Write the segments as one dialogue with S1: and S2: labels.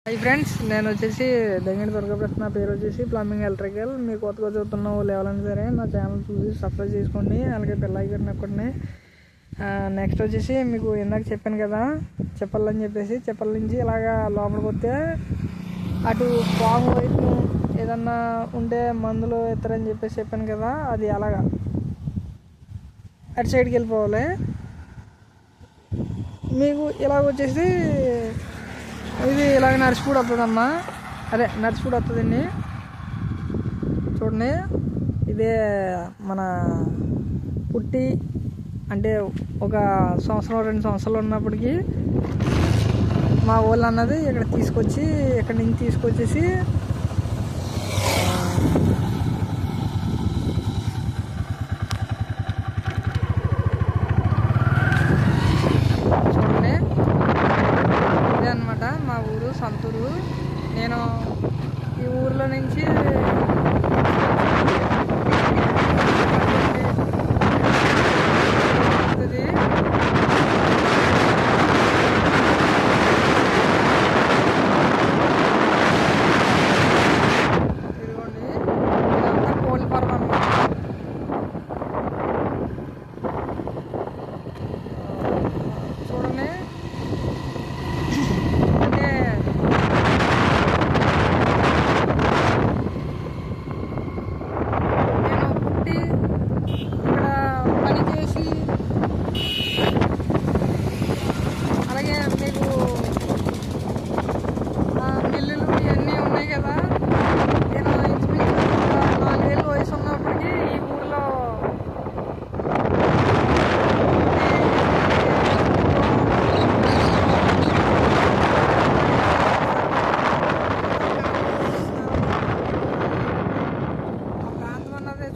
S1: Hi friends, నేను వచ్చేసి దంగడి దుర్గప్రసాద్. నా పేరు వచ్చేసి ప్లంబింగ్ ఎలక్ట్రికల్. మీరు కొత్తగా చదువుతున్న వాళ్ళు ఎవరైనా సరే నా ఛానల్ చూసి సబ్స్క్రైబ్ చేసుకోండి, అలాగే బెల్ ఐకాన్ నొక్కండి. నెక్స్ట్ వచ్చేసి మీకు ఇందాక చెప్పాను కదా చెప్పాలని చెప్పాల నుంచి ఇలాగా లోపలికి వస్తే అటు పాము వైపు ఏదన్నా ఉంటే మందులు ఎత్తారని చెప్పాను కదా, అది అలాగా అటు సైడ్కి వెళ్ళిపోవాలి. మీకు ఇలాగ వచ్చేసి ఇది ఇలాగ నర్సిపూడి వస్తుందమ్మా, అదే నర్సిపూడి వస్తుందండి. చూడండి, ఇదే మన పుట్టి అంటే ఒక సంవత్సరం 2 సంవత్సరాలు ఉన్నప్పటికీ మా వాళ్ళు అన్నది ఇక్కడ తీసుకొచ్చి ఇక్కడి నుంచి తీసుకొచ్చేసి చూడండి, ఇదే అనమాట మా ఊరు సంతూరు. నేను ఈ ఊర్లో నుంచి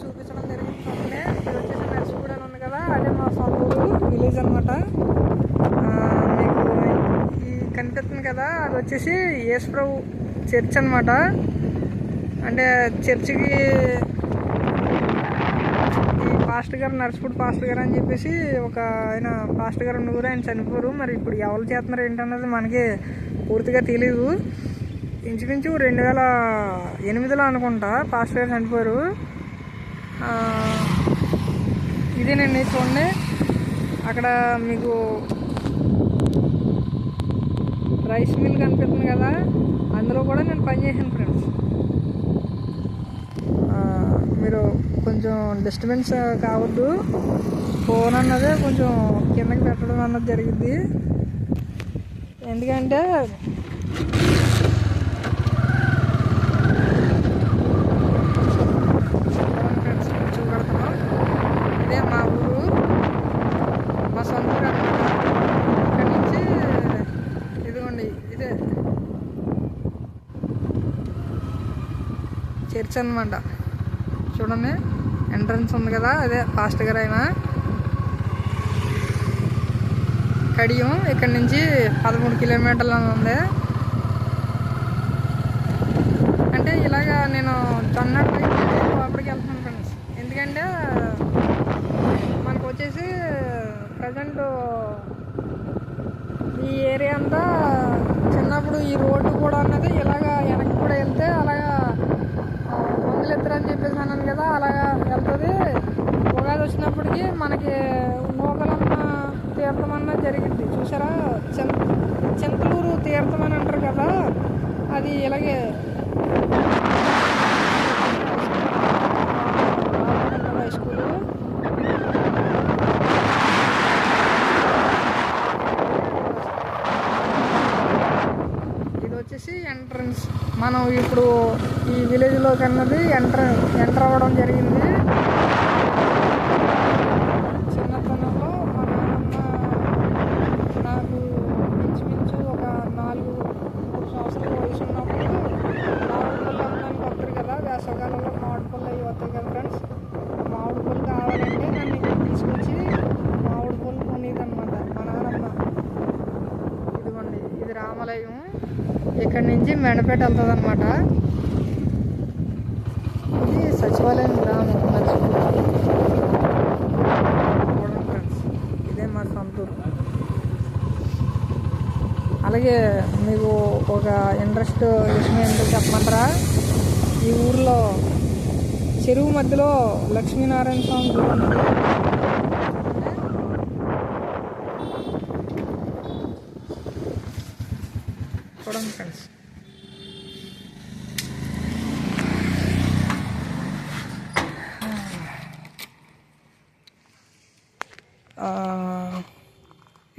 S1: చూపించడం జరిగింది. ఇది వచ్చేసి నర్సిపూడి అని ఉంది కదా, అదే మా సంతూరు విలేజ్ అనమాట. మీకు ఈ కనిపిస్తుంది కదా, అది వచ్చేసి యేసుప్రభు చర్చ్ అనమాట. అంటే చర్చికి ఈ పాస్టర్ గారు, నర్సిపూడి పాస్టర్ గారు అని చెప్పేసి ఒక ఆయన పాస్టర్ గారు ఊరు, ఆయన చనిపోరు. మరి ఇప్పుడు ఎవరు చేస్తున్నారు ఏంటన్నది మనకి పూర్తిగా తెలీదు. ఇంచుమించు 2008లో అనుకుంటా పాస్టర్ గారు చనిపోయారు. ఇదేనండి, చూడండి అక్కడ మీకు రైస్ మిల్ కనిపిస్తుంది కదా, అందులో కూడా నేను పనిచేసాను ఫ్రెండ్స్. మీరు కొంచెం డిస్టర్బెన్స్ కావద్దు, ఫోన్ అన్నదే కొంచెం కిందకి పెట్టడం అన్నది జరిగింది. ఎందుకంటే ఇదే మా ఊరు, మా సొంత ఊరు అన్నమాట. ఇక్కడి నుంచి ఇదిగోండి, ఇదే చర్చ్ అన్నమాట. చూడండి, ఎంట్రన్స్ ఉంది కదా, అదే పాస్టర్ గారు అయినా కడియం. ఇక్కడి నుంచి 13 కిలోమీటర్లు ఉంది. అంటే ఇలాగా నేను తన్నట్టు లోపలికి వెళ్తున్నాను ఫ్రెండ్స్. ఎందుకంటే మనకు వచ్చేసి ప్రజెంట్ ఈ ఏరియా అంతా చిన్నప్పుడు ఈ రోడ్డు కూడా అన్నది ఇలాగా వెనక్కి కూడా వెళ్తే అలాగా మందులు ఎత్తారని చెప్పేసి అన్నాను కదా, అలాగా వెళ్తుంది. ఉగాది వచ్చినప్పటికీ మనకి నూకలమ్మ తీర్థం అన్నది జరిగింది. చూసారా, చింతలూరు తీర్థం అని అంటారు కదా, అది ఇలాగే హై స్కూలు. ఇది వచ్చేసి ఎంట్రన్స్. మనం ఇప్పుడు ఈ విలేజ్లోకి అన్నది ఎంటర్ అవ్వడం జరిగింది. చిన్నతనంలో మా నాన్నమ్మ నాకు ఇంచుమించు ఒక 4-3 సంవత్సరాల వయసు ఉన్నప్పుడు మామిడి పళ్ళు అమ్మడానికి వస్తారు కదా, వేసవకాలంలో మామిడి పళ్ళు అవి వస్తాయి కదా ఫ్రెండ్స్. మామిడి పళ్ళు కావాలంటే నన్ను ఇక్కడ తీసుకొచ్చి మామిడి పళ్ళు కొనేదన్నమాట మా నాన్నమ్మ. ఇదిగోండి, ఇది రామాలయం. ఇక్కడి నుంచి మెండపేట వెళ్తుంది అనమాట. ఇది సచివాలయం గ్రామం నర్సిపూడి. ఇదే మా సంతూరు. అలాగే మీకు ఒక ఇంట్రెస్ట్ విషయం ఏంటో చెప్పమంటారా? ఈ ఊర్లో చెరువు మధ్యలో లక్ష్మీనారాయణ స్వామి గుడి ఉంది. చూడండి ఫ్రెండ్స్,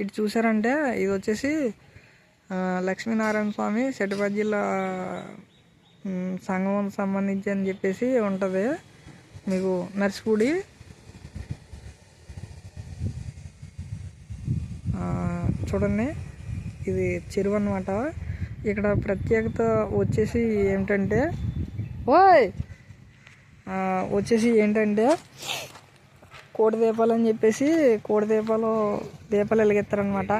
S1: ఇటు చూసారంటే ఇది వచ్చేసి లక్ష్మీనారాయణ స్వామి సెటిపల్లి జిల్లా సంగమం సంబంధించి అని చెప్పేసి ఉంటుంది. మీకు నర్సిపూడి చూడండి, ఇది చెరువు అన్నమాట. ఇక్కడ ప్రత్యేకత వచ్చేసి ఏమిటంటే కోటి దీపాలు అని చెప్పేసి కోటి దీపాలు వెలిగిస్తారనమాట.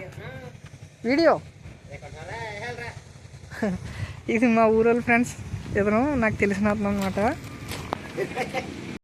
S1: వీడియో ఇది మా ఊరోళ్ళు ఫ్రెండ్స్, ఇతను నాకు తెలిసిన అతను అనమాట.